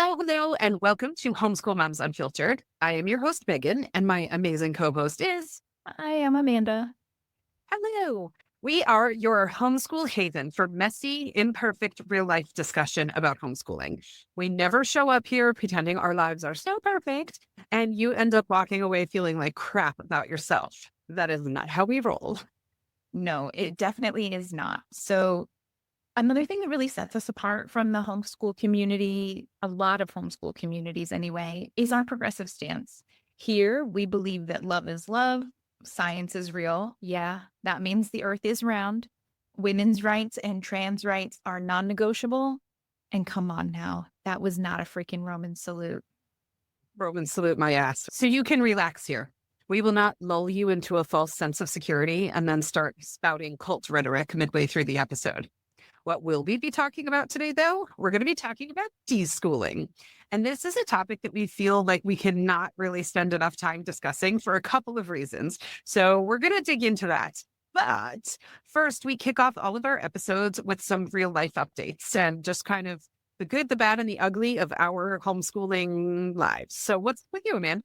Hello, and welcome to Homeschool Moms Unfiltered. I am your host, Megan, and my amazing co-host is... I am Amanda. Hello. We are your homeschool haven for messy, imperfect, real-life discussion about homeschooling. We never show up here pretending our lives are so perfect, and you end up walking away feeling like crap about yourself. That is not how we roll. No, it definitely is not. So another thing that really sets us apart from the homeschool community, a lot of homeschool communities anyway, is our progressive stance. Here, we believe that love is love, science is real. Yeah, that means the earth is round. Women's rights and trans rights are non-negotiable. And come on now, that was not a freaking Roman salute. Roman salute my ass. So you can relax here. We will not lull you into a false sense of security and then start spouting cult rhetoric midway through the episode. What will we be talking about today, though? We're going to be talking about deschooling. And this is a topic that we feel like we cannot really spend enough time discussing for a couple of reasons. So we're going to dig into that. But first, we kick off all of our episodes with some real life updates and just kind of the good, the bad, and the ugly of our homeschooling lives. So what's with you, Amanda?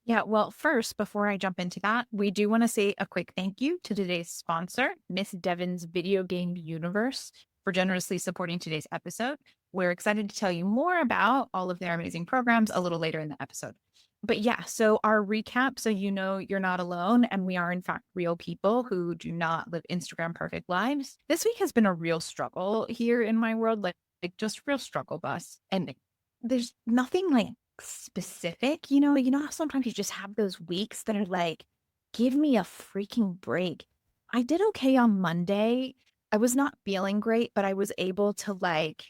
Yeah, well, first, before I jump into that, we do want to say a quick thank you to today's sponsor, Miss Devon's Video Game Universe, for generously supporting today's episode. We're excited to tell you more about all of their amazing programs a little later in the episode. But yeah, so our recap, so you know you're not alone, and we are in fact real people who do not live Instagram perfect lives. This week has been a real struggle here in my world, like just real struggle bus. And there's nothing like specific, you know how sometimes you just have those weeks that are like, give me a freaking break. I did okay on Monday. I was not feeling great, but I was able to like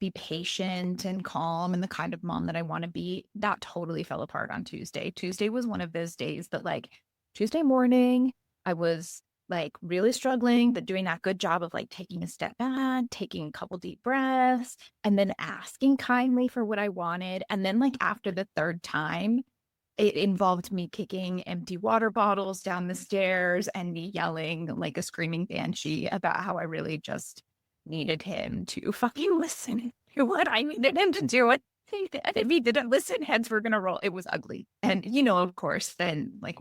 be patient and calm and the kind of mom that I want to be. That totally fell apart on Tuesday. Tuesday was one of those days that like Tuesday morning, I was like really struggling, but doing that good job of like taking a step back, taking a couple deep breaths, and then asking kindly for what I wanted. And then like after the third time, it involved me kicking empty water bottles down the stairs and me yelling like a screaming banshee about how I really just needed him to fucking listen to what I needed him to do. And if he didn't listen, heads were going to roll. It was ugly. And, of course, then like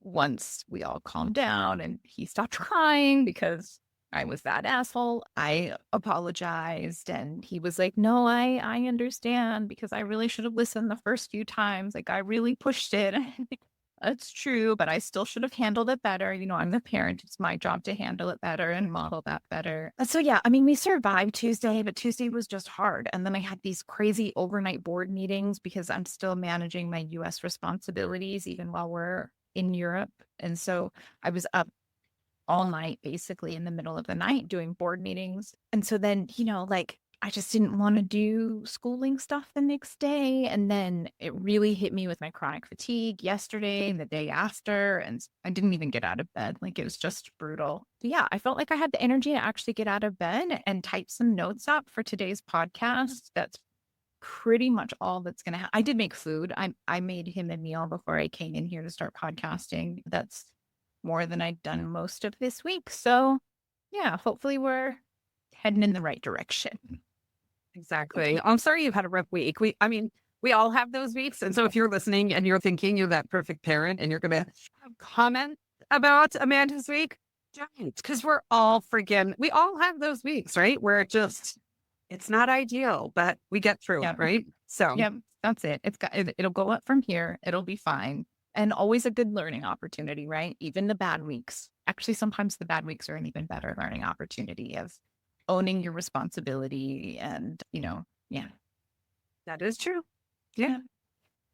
once we all calmed down and he stopped crying because I was that asshole, I apologized and he was like, no, I understand because I really should have listened the first few times. Like I really pushed it. That's true, but I still should have handled it better. I'm the parent. It's my job to handle it better and model that better. So yeah, I mean, we survived Tuesday, but Tuesday was just hard. And then I had these crazy overnight board meetings because I'm still managing my US responsibilities even while we're in Europe. And so I was up all night, basically in the middle of the night doing board meetings. And so then, like I just didn't want to do schooling stuff the next day. And then it really hit me with my chronic fatigue yesterday and the day after. And I didn't even get out of bed. Like it was just brutal. So yeah, I felt like I had the energy to actually get out of bed and type some notes up for today's podcast. That's pretty much all that's going to happen. I did make food. I made him a meal before I came in here to start podcasting. That's more than I'd done most of this week. So yeah, hopefully we're heading in the right direction. Exactly. I'm sorry you've had a rough week. We all have those weeks. And so if you're listening and you're thinking you're that perfect parent and you're going to comment about Amanda's week, don't, because we all have those weeks, right? Where it's not ideal, but we get through it, right? So yeah, that's it. It'll go up from here. It'll be fine. And always a good learning opportunity, right? Even the bad weeks. Actually, sometimes the bad weeks are an even better learning opportunity of owning your responsibility and, yeah. That is true. Yeah.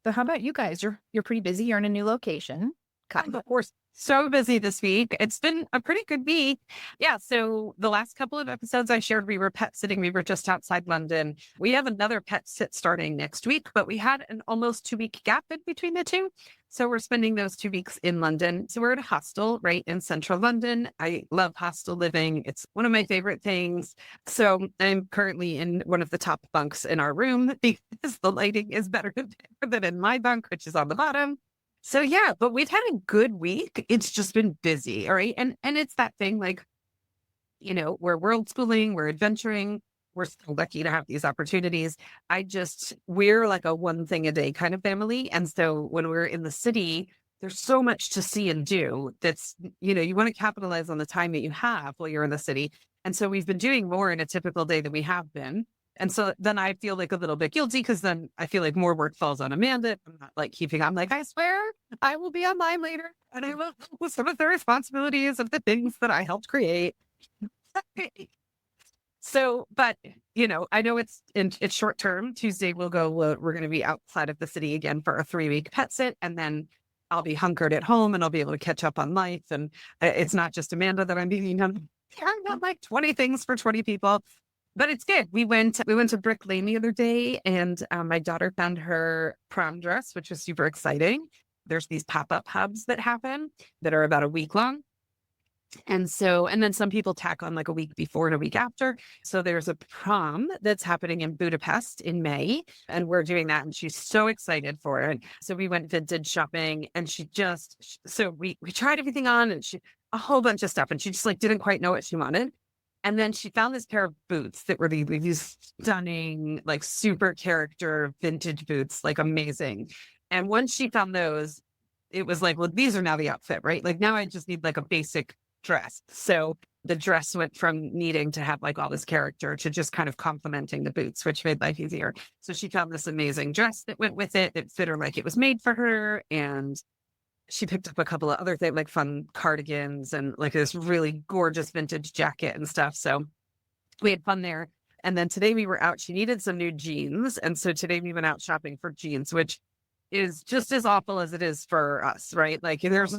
So how about you guys? You're pretty busy. You're in a new location. Of course. So busy this week. It's been a pretty good week. Yeah. So the last couple of episodes I shared, we were pet sitting. We were just outside London. We have another pet sit starting next week, but we had an almost 2-week gap in between the two. So we're spending those 2 weeks in London. So we're at a hostel right in central London. I love hostel living. It's one of my favorite things. So I'm currently in one of the top bunks in our room because the lighting is better than in my bunk, which is on the bottom. So yeah, but we've had a good week. It's just been busy. All right. And it's that thing like, we're world schooling, we're adventuring. we're so lucky to have these opportunities. We're like a one thing a day kind of family. And so when we're in the city, there's so much to see and do that's, you want to capitalize on the time that you have while you're in the city. And so we've been doing more in a typical day than we have been. And so then I feel like a little bit guilty because then I feel like more work falls on Amanda. I'm not like I'm like, I swear I will be online later and I will help with some of the responsibilities of the things that I helped create. So, but I know it's short term. Tuesday we're going to be outside of the city again for a 3-week pet sit. And then I'll be hunkered at home and I'll be able to catch up on life. And it's not just Amanda that I'm being on. I'm not like 20 things for 20 people. But it's good. We went to Brick Lane the other day and my daughter found her prom dress, which was super exciting. There's these pop-up hubs that happen that are about a week long. And then some people tack on like a week before and a week after. So there's a prom that's happening in Budapest in May, and we're doing that. And she's so excited for it. So we went vintage shopping and we tried everything on and a whole bunch of stuff. And she just like didn't quite know what she wanted. And then she found this pair of boots that were these stunning, like super character vintage boots, like amazing. And once she found those, it was like, well, these are now the outfit, right? Like now I just need like a basic dress. So the dress went from needing to have like all this character to just kind of complementing the boots, which made life easier. So she found this amazing dress that went with it that fit her like it was made for her. And she picked up a couple of other things like fun cardigans and like this really gorgeous vintage jacket and stuff. So we had fun there. And then today we were out. She needed some new jeans. And so today we went out shopping for jeans, which is just as awful as it is for us, right? Like there's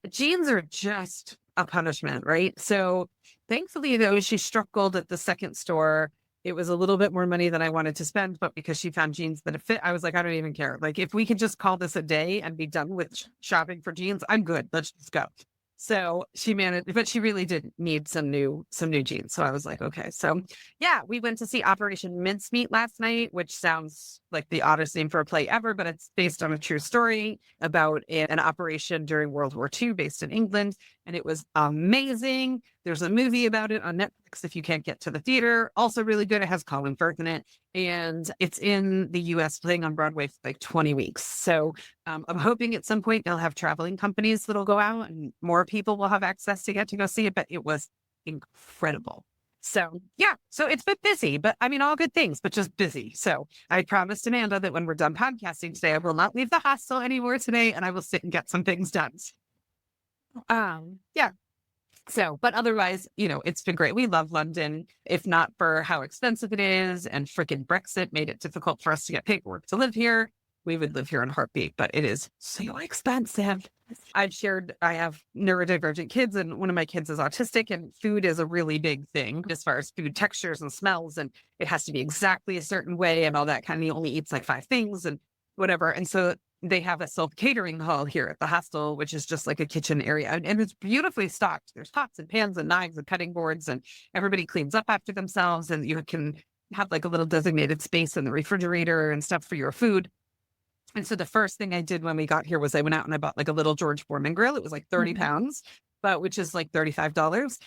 jeans are just a punishment, right? So thankfully though, she struck gold at the second store. It was a little bit more money than I wanted to spend, but because she found jeans that fit, I was like, I don't even care. Like if we could just call this a day and be done with shopping for jeans, I'm good. Let's just go. So she managed, but she really did need some new jeans. So I was like, okay. So yeah, we went to see Operation Mincemeat last night, which sounds like the oddest name for a play ever, but it's based on a true story about an operation during World War II based in England. And it was amazing. There's a movie about it on Netflix if you can't get to the theater. Also really good. It has Colin Firth in it. And it's in the US playing on Broadway for like 20 weeks. So I'm hoping at some point they'll have traveling companies that'll go out and more people will have access to get to go see it. But it was incredible. So yeah, so it's been busy, but I mean, all good things, but just busy. So I promised Amanda that when we're done podcasting today, I will not leave the hostel anymore today and I will sit and get some things done. Yeah. So, but otherwise, it's been great. We love London, if not for how expensive it is and freaking Brexit made it difficult for us to get paperwork to live here. We would live here in a heartbeat, but it is so expensive. I have neurodivergent kids and one of my kids is autistic and food is a really big thing as far as food textures and smells. And it has to be exactly a certain way and all that kind of, he only eats like 5 things and whatever. And so they have a self-catering hall here at the hostel, which is just like a kitchen area. And it's beautifully stocked. There's pots and pans and knives and cutting boards and everybody cleans up after themselves. And you can have like a little designated space in the refrigerator and stuff for your food. And so the first thing I did when we got here was I went out and I bought like a little George Foreman grill. It was like 30 pounds, but which is like $35.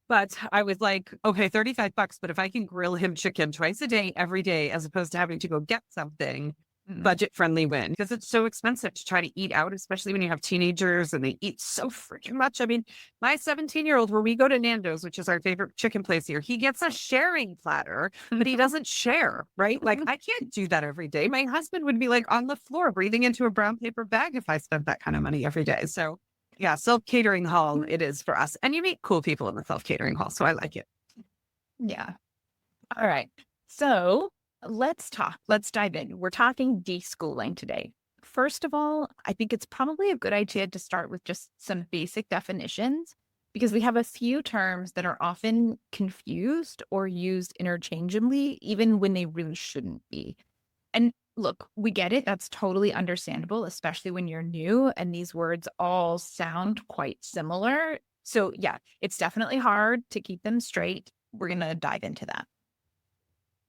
But I was like, okay, $35, but if I can grill him chicken twice a day, every day, as opposed to having to go get something, budget friendly win, because it's so expensive to try to eat out, especially when you have teenagers and they eat so freaking much. I mean, my 17-year-old, where we go to Nando's, which is our favorite chicken place here, he gets a sharing platter, but he doesn't share, right? Like I can't do that every day. My husband would be like on the floor breathing into a brown paper bag if I spent that kind of money every day. So yeah, self-catering hall it is for us. And you meet cool people in the self-catering hall. So I like it. Yeah. All right. So let's dive in. We're talking deschooling today. First of all, I think it's probably a good idea to start with just some basic definitions because we have a few terms that are often confused or used interchangeably, even when they really shouldn't be. And look, we get it. That's totally understandable, especially when you're new and these words all sound quite similar. So yeah, it's definitely hard to keep them straight. We're going to dive into that.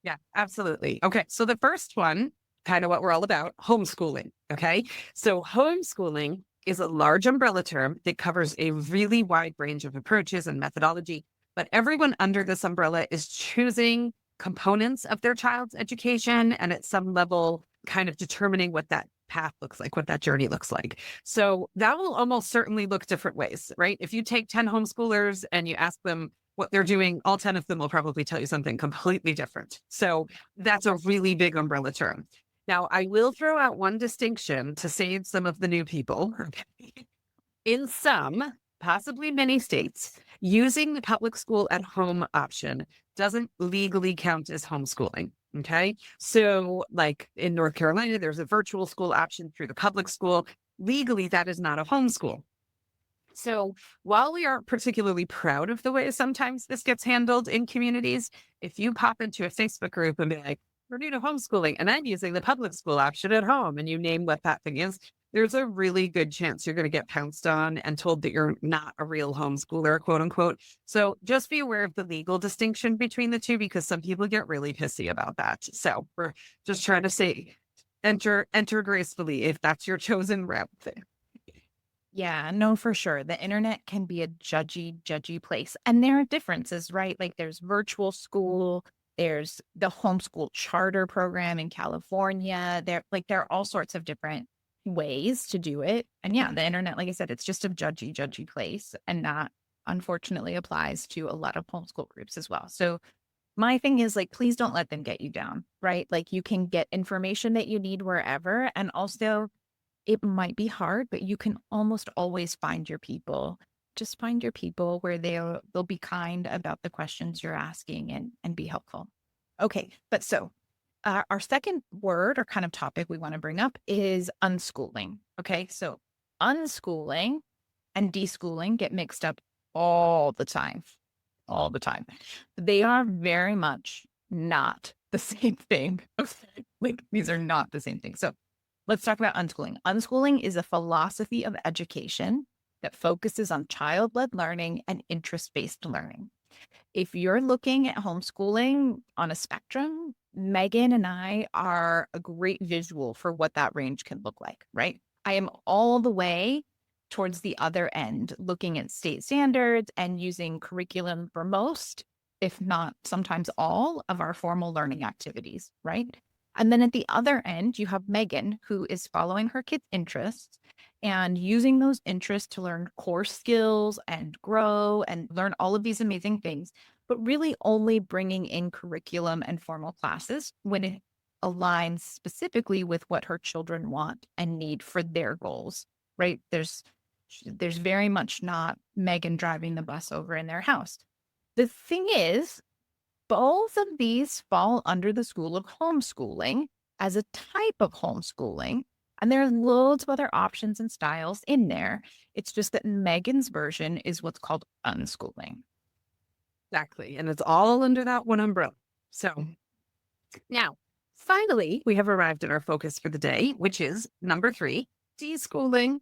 Yeah, absolutely. Okay. So the first one, kind of what we're all about, homeschooling. Okay. So homeschooling is a large umbrella term that covers a really wide range of approaches and methodology But everyone under this umbrella is choosing components of their child's education and at some level kind of determining what that path looks like, what that journey looks like. So that will almost certainly look different ways, right? If you take 10 homeschoolers and you ask them what they're doing, all 10 of them will probably tell you something completely different. So that's a really big umbrella term. Now, I will throw out one distinction to save some of the new people. In some, possibly many states, using the public school at home option doesn't legally count as homeschooling. Okay. So, like in North Carolina, there's a virtual school option through the public school. Legally, that is not a homeschool. So, while we aren't particularly proud of the way sometimes this gets handled in communities, if you pop into a Facebook group and be like, we're new to homeschooling and I'm using the public school option at home, and you name what that thing is, there's a really good chance you're going to get pounced on and told that you're not a real homeschooler, quote unquote. So just be aware of the legal distinction between the two, because some people get really pissy about that. So we're just trying to say, enter gracefully if that's your chosen route. Yeah, no, for sure. The internet can be a judgy place. And there are differences, right? Like there's virtual school, there's the homeschool charter program in California. There are all sorts of different ways to do it. And yeah, the internet, like I said, it's just a judgy place. And that unfortunately applies to a lot of homeschool groups as well. So my thing is like, please don't let them get you down, right? Like you can get information that you need wherever. And also, it might be hard, but you can almost always find your people. Just find your people where they'll be kind about the questions you're asking and be helpful. Okay, but so our second word or kind of topic we want to bring up is unschooling. Okay, so unschooling and deschooling get mixed up all the time. All the time. They are very much not the same thing. Okay. Like these are not the same thing. So let's talk about unschooling. Unschooling is a philosophy of education that focuses on child-led learning and interest-based learning. If you're looking at homeschooling on a spectrum, Meagan and I are a great visual for what that range can look like, right? I am all the way towards the other end, looking at state standards and using curriculum for most, if not sometimes all, of our formal learning activities, right? And then at the other end, you have Meagan, who is following her kids' interests and using those interests to learn core skills and grow and learn all of these amazing things, but really only bringing in curriculum and formal classes when it aligns specifically with what her children want and need for their goals, right? There's very much not Meagan driving the bus over in their house. The thing is, both of these fall under the school of homeschooling as a type of homeschooling. And there are loads of other options and styles in there. It's just that Meagan's version is what's called unschooling. Exactly. And it's all under that one umbrella. So now, finally, we have arrived at our focus for the day, which is number 3, deschooling.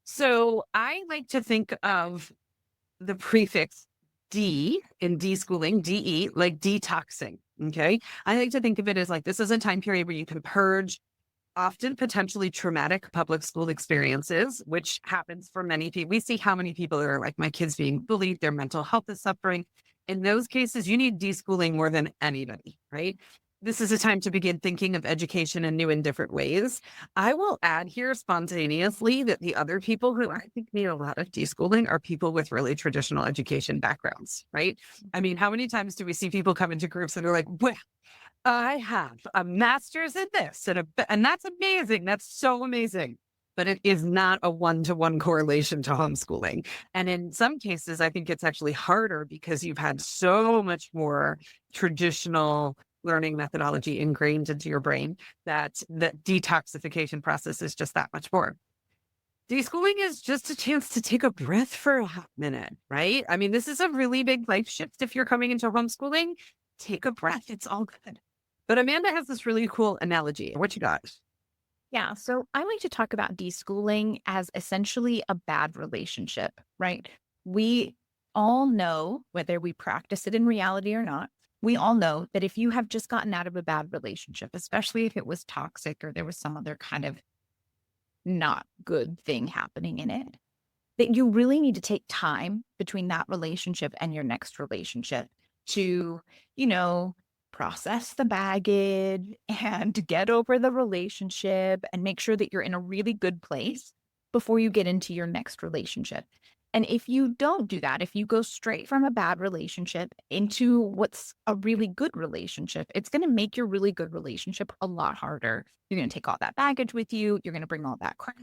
So I like to think of the prefix D in deschooling, DE, like detoxing. Okay. I like to think of it as like this is a time period where you can purge often potentially traumatic public school experiences, which happens for many people. We see how many people are like, my kids being bullied, their mental health is suffering. In those cases, you need deschooling more than anybody, right? This is a time to begin thinking of education in new and different ways. I will add here spontaneously that the other people who I think need a lot of deschooling are people with really traditional education backgrounds, right? I mean, how many times do we see people come into groups and are like, well, I have a master's in this and that's amazing. That's so amazing. But it is not a one-to-one correlation to homeschooling. And in some cases, I think it's actually harder because you've had so much more traditional learning methodology ingrained into your brain that the detoxification process is just that much more. Deschooling is just a chance to take a breath for a hot minute, right? I mean, this is a really big life shift if you're coming into homeschooling. Take a breath. It's all good. But Amanda has this really cool analogy. What you got? Yeah. So I like to talk about deschooling as essentially a bad relationship, right? We all know, whether we practice it in reality or not, we all know that if you have just gotten out of a bad relationship, especially if it was toxic or there was some other kind of not good thing happening in it, that you really need to take time between that relationship and your next relationship to, process the baggage and get over the relationship and make sure that you're in a really good place before you get into your next relationship. And if you don't do that, if you go straight from a bad relationship into what's a really good relationship, it's going to make your really good relationship a lot harder. You're going to take all that baggage with you. You're going to bring all that crap.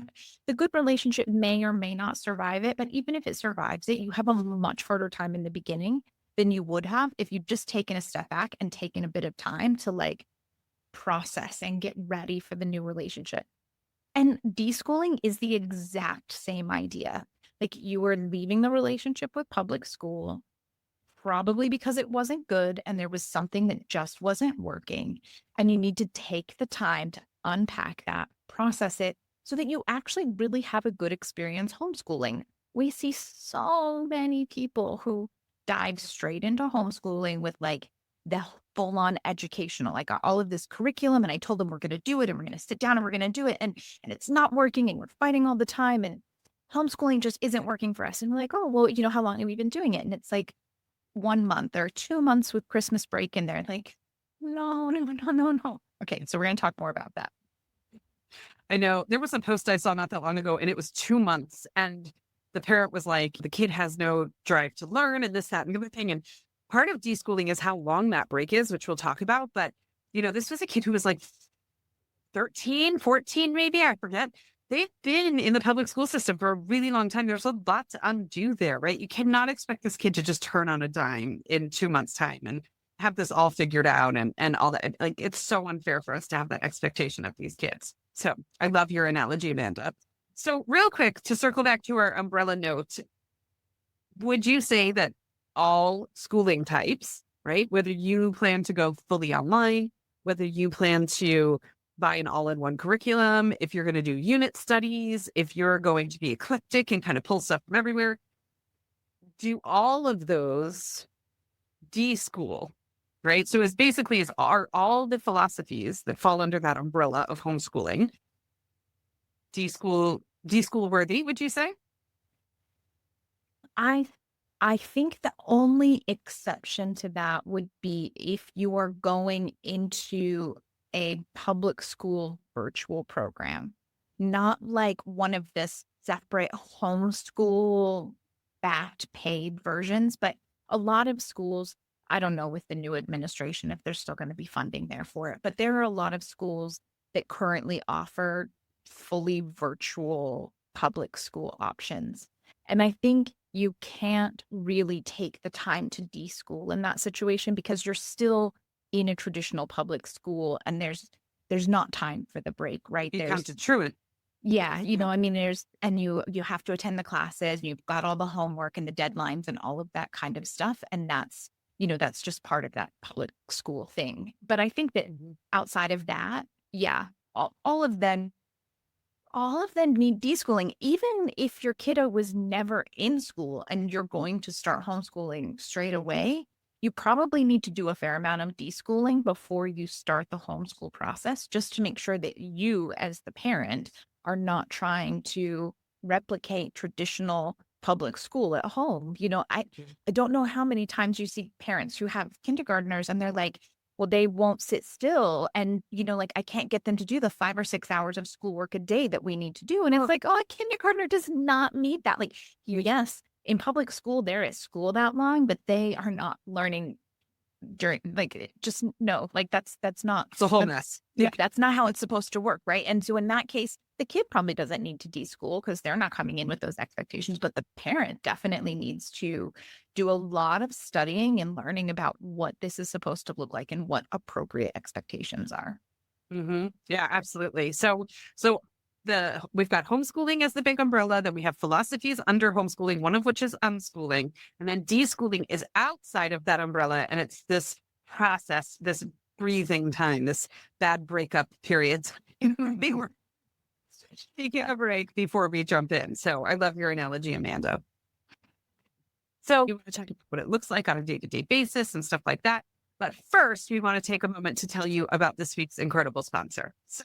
The good relationship may or may not survive it, but even if it survives it, you have a much harder time in the beginning than you would have if you'd just taken a step back and taken a bit of time to process and get ready for the new relationship. And deschooling is the exact same idea. Like, you were leaving the relationship with public school, probably because it wasn't good and there was something that just wasn't working. And you need to take the time to unpack that, process it, so that you actually really have a good experience homeschooling. We see so many people who dive straight into homeschooling with the full on educational, I got all of this curriculum and I told them we're going to do it and we're going to sit down and we're going to do it. And it's not working and we're fighting all the time. And homeschooling just isn't working for us. And we're like, oh, well, how long have we been doing it? And it's 1 month or 2 months with Christmas break in there. No, no, no, no, no. Okay. So we're going to talk more about that. I know there was a post I saw not that long ago, and it was 2 months. And the parent was like, the kid has no drive to learn and this, that, and the other thing. And part of deschooling is how long that break is, which we'll talk about. But, this was a kid who was 13, 14, maybe, I forget. They've been in the public school system for a really long time. There's a lot to undo there, right? You cannot expect this kid to just turn on a dime in 2 months' time and have this all figured out and all that. It's so unfair for us to have that expectation of these kids. So I love your analogy, Amanda. So real quick, to circle back to our umbrella note, would you say that all schooling types, right, whether you plan to go fully online, whether you plan to buy an all-in-one curriculum, if you're going to do unit studies, if you're going to be eclectic and kind of pull stuff from everywhere, do all of those deschool, right? So it's basically are all the philosophies that fall under that umbrella of homeschooling deschool worthy, would you say? I think the only exception to that would be if you are going into a public school virtual program, not one of this separate homeschool backed paid versions, but a lot of schools, I don't know with the new administration if there's still going to be funding there for it, but there are a lot of schools that currently offer fully virtual public school options. And I think you can't really take the time to deschool in that situation because you're still in a traditional public school and there's not time for the break, right? You come to truant. Yeah. You have to attend the classes, and you've got all the homework and the deadlines and all of that kind of stuff. And that's just part of that public school thing. But I think that outside of that, yeah, all of them need deschooling. Even if your kiddo was never in school and you're going to start homeschooling straight away, you probably need to do a fair amount of deschooling before you start the homeschool process, just to make sure that you, as the parent, are not trying to replicate traditional public school at home. I don't know how many times you see parents who have kindergartners and they're like, well, they won't sit still. And, I can't get them to do the 5 or 6 hours of schoolwork a day that we need to do. And it's a kindergartner does not need that. Yes, in public school, they're at school that long, but they are not learning during, just no, that's not. It's a whole mess. Yeah, that's not how it's supposed to work. Right. And so in that case, the kid probably doesn't need to deschool because they're not coming in with those expectations, but the parent definitely needs to do a lot of studying and learning about what this is supposed to look like and what appropriate expectations are. Mm-hmm. Yeah, absolutely. So we've got homeschooling as the big umbrella, then we have philosophies under homeschooling, one of which is unschooling, and then deschooling is outside of that umbrella. And it's this process, this breathing time, this bad breakup periods. Taking a break before we jump in. So I love your analogy, Amanda. So we want to talk about what it looks like on a day-to-day basis and stuff like that. But first, we want to take a moment to tell you about this week's incredible sponsor. So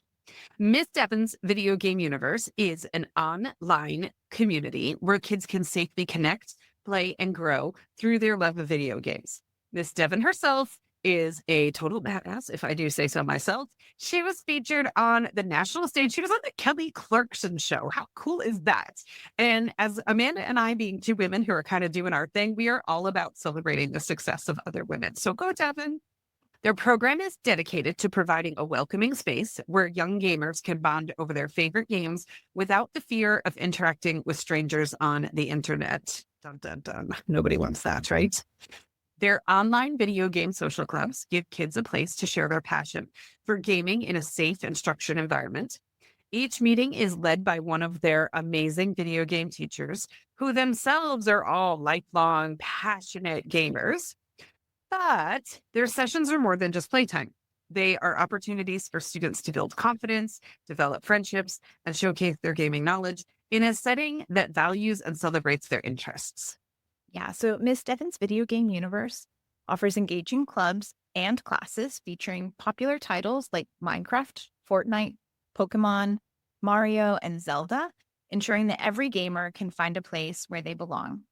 Miss Devon's Video Game Universe is an online community where kids can safely connect, play, and grow through their love of video games. Miss Devon herself is a total badass, if I do say so myself. She was featured on the national stage. She was on the Kelly Clarkson show. How cool is that? And as Amanda and I, being two women who are kind of doing our thing, we are all about celebrating the success of other women. So go, Devon. Their program is dedicated to providing a welcoming space where young gamers can bond over their favorite games without the fear of interacting with strangers on the internet. Dun, dun, dun. Nobody wants that, right? Their online video game social clubs give kids a place to share their passion for gaming in a safe and structured environment. Each meeting is led by one of their amazing video game teachers, who themselves are all lifelong, passionate gamers. But their sessions are more than just playtime. They are opportunities for students to build confidence, develop friendships, and showcase their gaming knowledge in a setting that values and celebrates their interests. Yeah, so Miss Devon's Video Game Universe offers engaging clubs and classes featuring popular titles like Minecraft, Fortnite, Pokemon, Mario, and Zelda, ensuring that every gamer can find a place where they belong.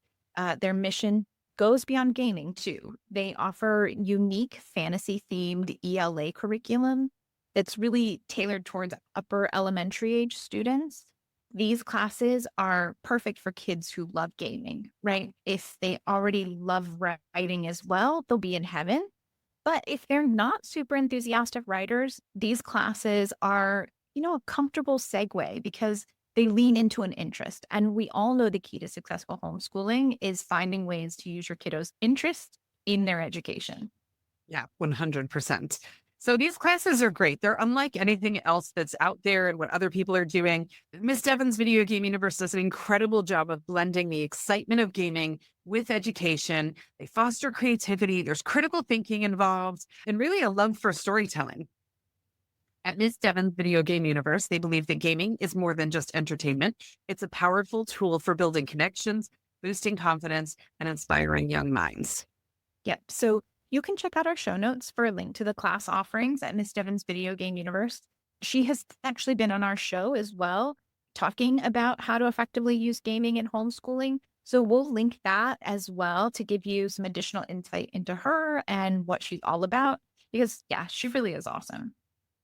Their mission goes beyond gaming, too. They offer unique fantasy-themed ELA curriculum that's really tailored towards upper elementary age students. These classes are perfect for kids who love gaming, right? If they already love writing as well, they'll be in heaven. But if they're not super enthusiastic writers, these classes are, a comfortable segue because they lean into an interest. And we all know the key to successful homeschooling is finding ways to use your kiddos' interest in their education. Yeah, 100%. So these classes are great. They're unlike anything else that's out there and what other people are doing. Miss Devon's Video Game Universe does an incredible job of blending the excitement of gaming with education. They foster creativity. There's critical thinking involved and really a love for storytelling. At Miss Devon's Video Game Universe, they believe that gaming is more than just entertainment. It's a powerful tool for building connections, boosting confidence, and inspiring young minds. Yep. So you can check out our show notes for a link to the class offerings at Miss Devon's Video Game Universe. She has actually been on our show as well, talking about how to effectively use gaming in homeschooling. So we'll link that as well to give you some additional insight into her and what she's all about, because yeah, she really is awesome.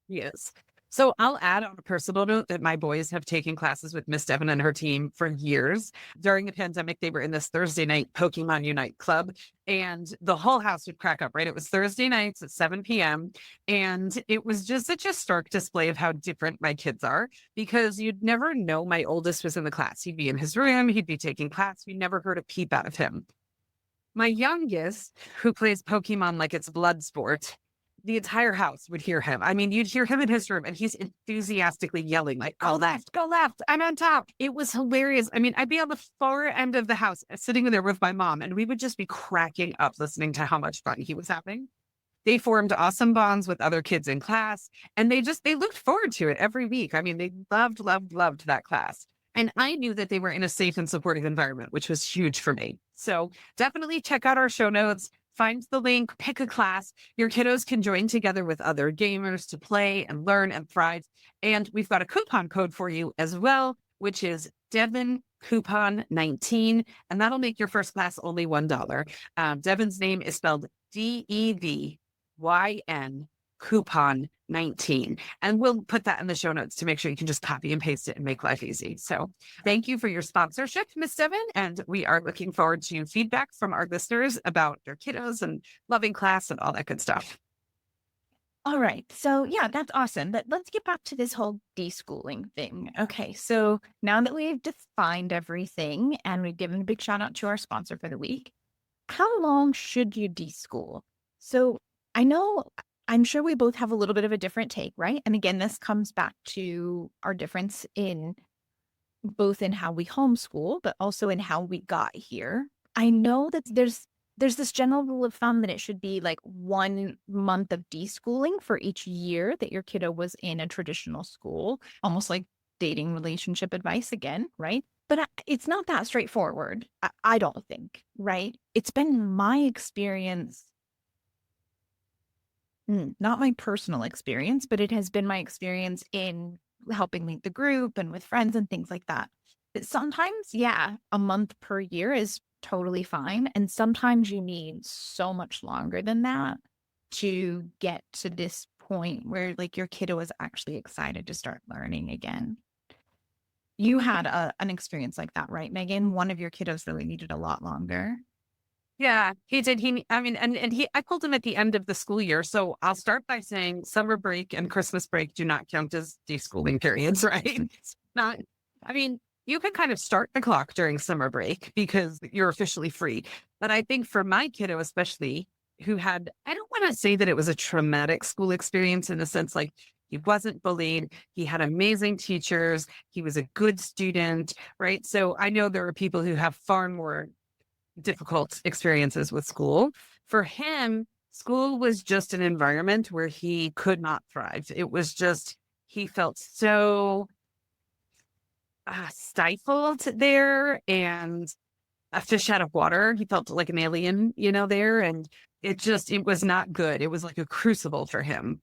Yes. So I'll add on a personal note that my boys have taken classes with Miss Devon and her team for years. During the pandemic, they were in this Thursday night Pokemon Unite club, and the whole house would crack up, right? It was Thursday nights at 7 p.m. And it was just such a stark display of how different my kids are, because you'd never know my oldest was in the class. He'd be in his room, he'd be taking class. We never heard a peep out of him. My youngest, who plays Pokemon like it's blood sport, the entire house would hear him. I mean, you'd hear him in his room and he's enthusiastically yelling like, go left, I'm on top. It was hilarious. I mean, I'd be on the far end of the house sitting there with my mom and we would just be cracking up listening to how much fun he was having. They formed awesome bonds with other kids in class and they looked forward to it every week. I mean, they loved that class. And I knew that they were in a safe and supportive environment, which was huge for me. So definitely check out our show notes. Find the link, pick a class. Your kiddos can join together with other gamers to play and learn and thrive. And we've got a coupon code for you as well, which is Devon Coupon 19. And that'll make your first class only $1. Devon's name is spelled DEVYN Coupon 19. And we'll put that in the show notes to make sure you can just copy and paste it and make life easy. So thank you for your sponsorship, Miss Devon. And we are looking forward to feedback from our listeners about their kiddos and loving class and all that good stuff. All right. So yeah, that's awesome. But let's get back to this whole deschooling thing. Okay. So now that we've defined everything and we've given a big shout out to our sponsor for the week, how long should you deschool? So I'm sure we both have a little bit of a different take, right? And again, this comes back to our difference in both in how we homeschool, but also in how we got here. I know that there's this general rule of thumb that it should be like 1 month of deschooling for each year that your kiddo was in a traditional school, almost like dating relationship advice again, right? But it's not that straightforward, I don't think, right? It's been my experience not my personal experience, but it has been my experience in helping lead the group and with friends and things like that. But sometimes, yeah, a month per year is totally fine. And sometimes you need so much longer than that to get to this point where like your kiddo is actually excited to start learning again. You had an experience like that, right, Megan? One of your kiddos really needed a lot longer. Yeah, he did. I mean, I pulled him at the end of the school year. So I'll start by saying summer break and Christmas break do not count as deschooling periods, right? It's not, I mean, you can kind of start the clock during summer break because you're officially free. But I think for my kiddo, especially who had, I don't want to say that it was a traumatic school experience in the sense like he wasn't bullied. He had amazing teachers. He was a good student, right? So I know there are people who have far more difficult experiences with school. For him, school was just an environment where he could not thrive. It was just, he felt so stifled there and a fish out of water. He felt like an alien, there. And it was not good. It was like a crucible for him.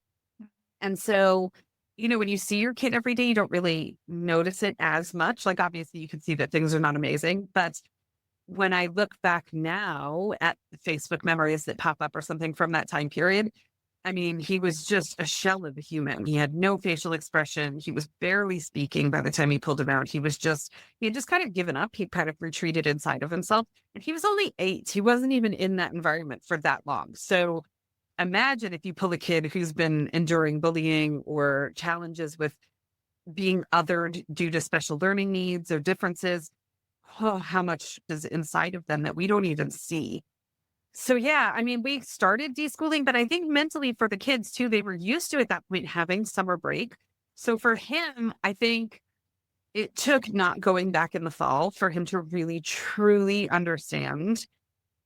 And so, when you see your kid every day, you don't really notice it as much. Like, obviously, you can see that things are not amazing, but when I look back now at the Facebook memories that pop up or something from that time period, I mean, he was just a shell of a human. He had no facial expression. He was barely speaking by the time he pulled him out. He had just kind of given up. He kind of retreated inside of himself. And he was only 8. He wasn't even in that environment for that long. So imagine if you pull a kid who's been enduring bullying or challenges with being othered due to special learning needs or differences. Oh, how much is inside of them that we don't even see. So yeah, I mean, we started deschooling, but I think mentally for the kids too, they were used to at that point having summer break. So for him, I think it took not going back in the fall for him to really truly understand,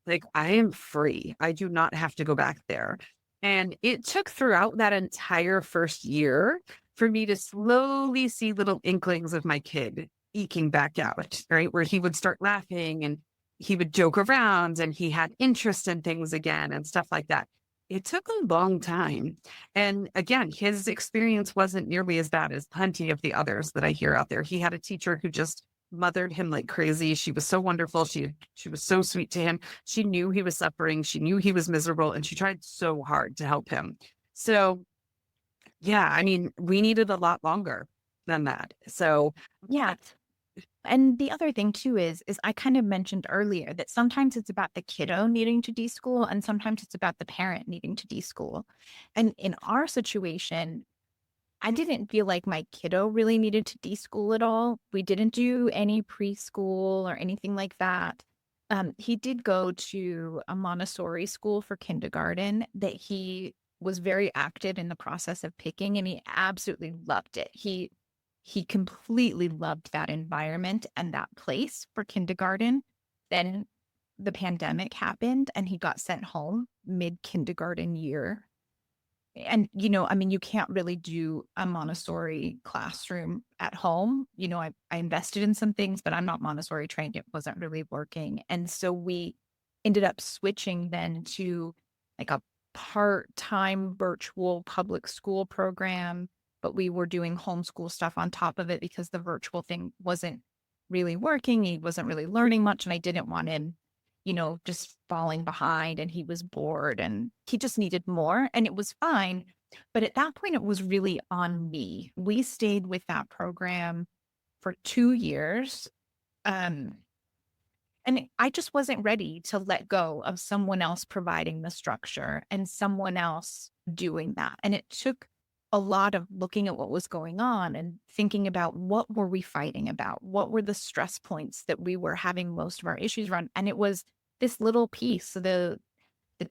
like, I am free. I do not have to go back there. And it took throughout that entire first year for me to slowly see little inklings of my kid eking back out, right? Where he would start laughing and he would joke around and he had interest in things again and stuff like that. It took a long time. And again, his experience wasn't nearly as bad as plenty of the others that I hear out there. He had a teacher who just mothered him like crazy. She was so wonderful. She was so sweet to him. She knew he was suffering. She knew he was miserable and she tried so hard to help him. So yeah, I mean, we needed a lot longer than that. So Yeah. And the other thing too is I kind of mentioned earlier that sometimes it's about the kiddo needing to deschool and sometimes it's about the parent needing to deschool. And in our situation, I didn't feel like my kiddo really needed to deschool at all. We didn't do any preschool or anything like that. He did go to a Montessori school for kindergarten that he was very active in the process of picking, and he absolutely loved it. He completely loved that environment and that place for kindergarten. Then the pandemic happened and he got sent home mid-kindergarten year. And, I mean, you can't really do a Montessori classroom at home. I invested in some things, but I'm not Montessori trained. It wasn't really working. And so we ended up switching then to like a part-time virtual public school program, but we were doing homeschool stuff on top of it because the virtual thing wasn't really working. He wasn't really learning much, and I didn't want him, just falling behind, and he was bored and he just needed more, and it was fine. But at that point, it was really on me. We stayed with that program for 2 years. And I just wasn't ready to let go of someone else providing the structure and someone else doing that. And it took a lot of looking at what was going on and thinking about what were we fighting about? What were the stress points that we were having most of our issues around? And it was this little piece, the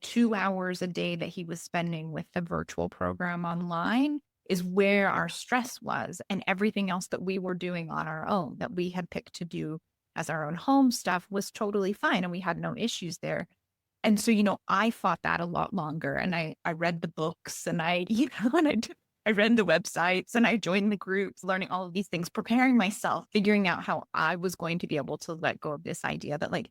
2 hours a day that he was spending with the virtual program online is where our stress was, and everything else that we were doing on our own that we had picked to do as our own home stuff was totally fine. And we had no issues there. And so, I fought that a lot longer, and I read the books, and I read the websites, and I joined the groups, learning all of these things, preparing myself, figuring out how I was going to be able to let go of this idea that like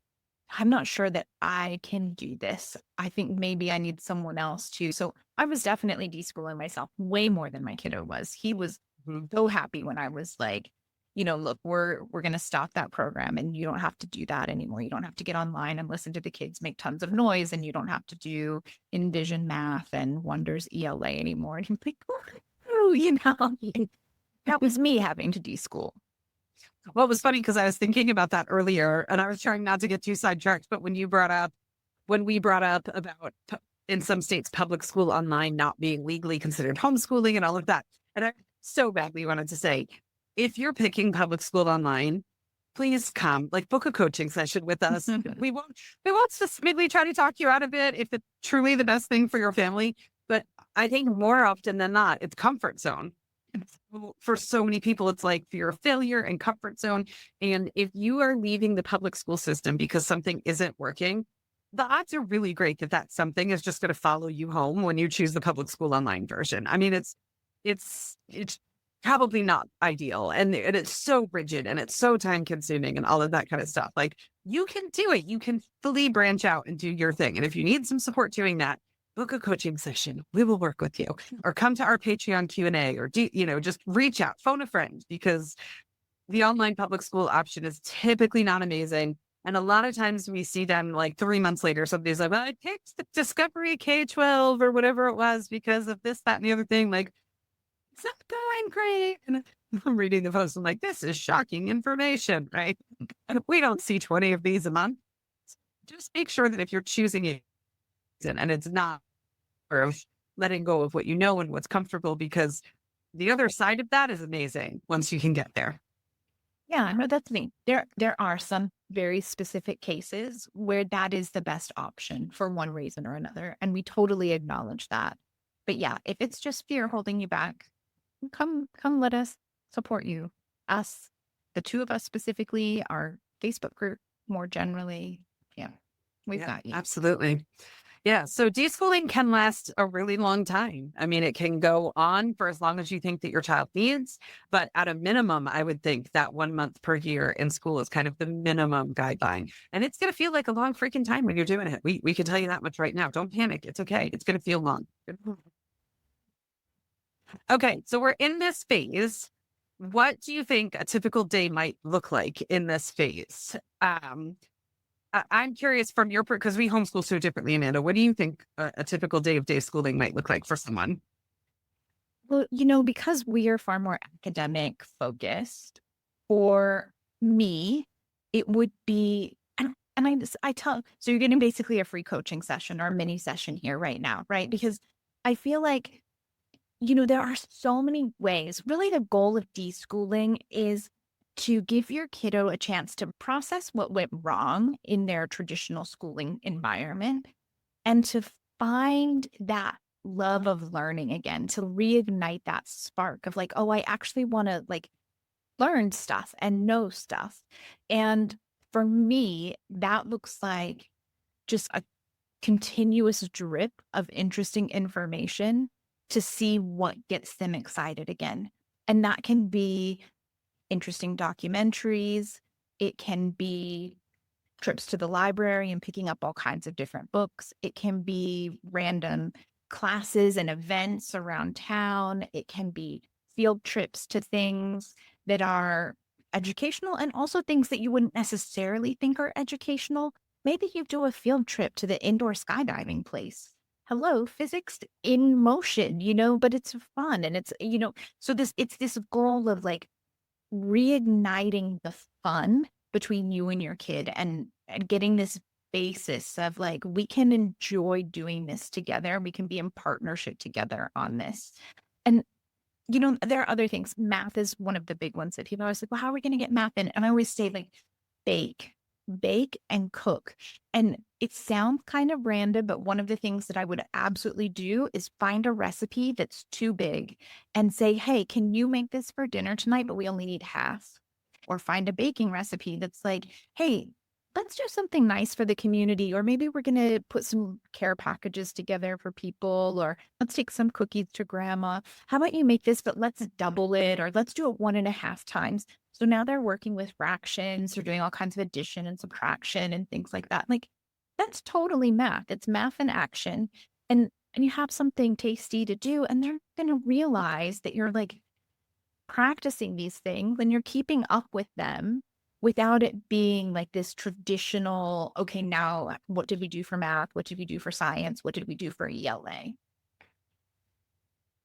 I'm not sure that I can do this. I think maybe I need someone else to. So I was definitely deschooling myself way more than my kiddo was. He was Mhm. so happy when I was like, look, we're gonna stop that program and you don't have to do that anymore. You don't have to get online and listen to the kids make tons of noise, and you don't have to do Envision Math and Wonders ELA anymore. And he's like, oh, that was me having to deschool. Well, it was funny because I was thinking about that earlier and I was trying not to get too sidetracked. But when we brought up about in some states, public school online not being legally considered homeschooling and all of that. And I so badly wanted to say, if you're picking public school online, please come, like book a coaching session with us. We won't specifically try to talk you out of it if it's truly the best thing for your family. But I think more often than not, it's comfort zone. And so for so many people, it's like fear of failure and comfort zone. And if you are leaving the public school system because something isn't working, the odds are really great that that something is just going to follow you home when you choose the public school online version. I mean, it's probably not ideal, and it's so rigid and it's so time consuming and all of that kind of stuff. Like you can do it. You can fully branch out and do your thing. And if you need some support doing that, book a coaching session. We will work with you, or come to our Patreon Q&A, or just reach out, phone a friend, because the online public school option is typically not amazing. And a lot of times we see them like 3 months later, somebody's like, well, I picked the Discovery K-12 or whatever it was because of this, that, and the other thing. Like, it's not going great. And I'm reading the post. I'm like, this is shocking information, right? And we don't see 20 of these a month. Just make sure that if you're choosing it and it's not or letting go of what you know and what's comfortable, because the other side of that is amazing once you can get there. Yeah, no, that's me. There are some very specific cases where that is the best option for one reason or another, and we totally acknowledge that. But yeah, if it's just fear holding you back, come let us support you. Us, the two of us specifically, our Facebook group more generally. Yeah, we've Yeah, got you. absolutely. Yeah. So deschooling can last a really long time. I mean, it can go on for as long as you think that your child needs. But at a minimum, I would think that 1 month per year in school is kind of the minimum guideline. And it's going to feel like a long freaking time when you're doing it. We can tell you that much right now. Don't panic. It's okay. It's going to feel long. Okay. So we're in this phase. What do you think a typical day might look like in this phase? I'm curious from your, because we homeschool so differently, Amanda. What do you think a typical day of day schooling might look like for someone? Well, because we are far more academic focused, for me, it would be, and I tell, so you're getting basically a free coaching session or a mini session here right now, right? Because I feel like, there are so many ways. Really, the goal of deschooling is to give your kiddo a chance to process what went wrong in their traditional schooling environment and to find that love of learning again, to reignite that spark of like, oh, I actually want to like learn stuff and know stuff. And for me, that looks like just a continuous drip of interesting information to see what gets them excited again. And that can be interesting documentaries. It can be trips to the library and picking up all kinds of different books. It can be random classes and events around town. It can be field trips to things that are educational and also things that you wouldn't necessarily think are educational. Maybe you do a field trip to the indoor skydiving place. Hello, physics in motion, but it's fun. And so it's this goal of like reigniting the fun between you and your kid and getting this basis of like, we can enjoy doing this together. We can be in partnership together on this. And, there are other things. Math is one of the big ones that people are always like, well, how are we going to get math in? And I always say like, bake and cook. And it sounds kind of random, but one of the things that I would absolutely do is find a recipe that's too big and say, hey, can you make this for dinner tonight? But we only need half. Or find a baking recipe that's like, hey, let's do something nice for the community. Or maybe we're going to put some care packages together for people. Or let's take some cookies to grandma. How about you make this, but let's double it, or let's do it 1.5 times. So now they're working with fractions, they're doing all kinds of addition and subtraction and things like that. Like that's totally math. It's math in action. And you have something tasty to do, and they're gonna realize that you're like practicing these things and you're keeping up with them without it being like this traditional, okay, now what did we do for math? What did we do for science? What did we do for ELA?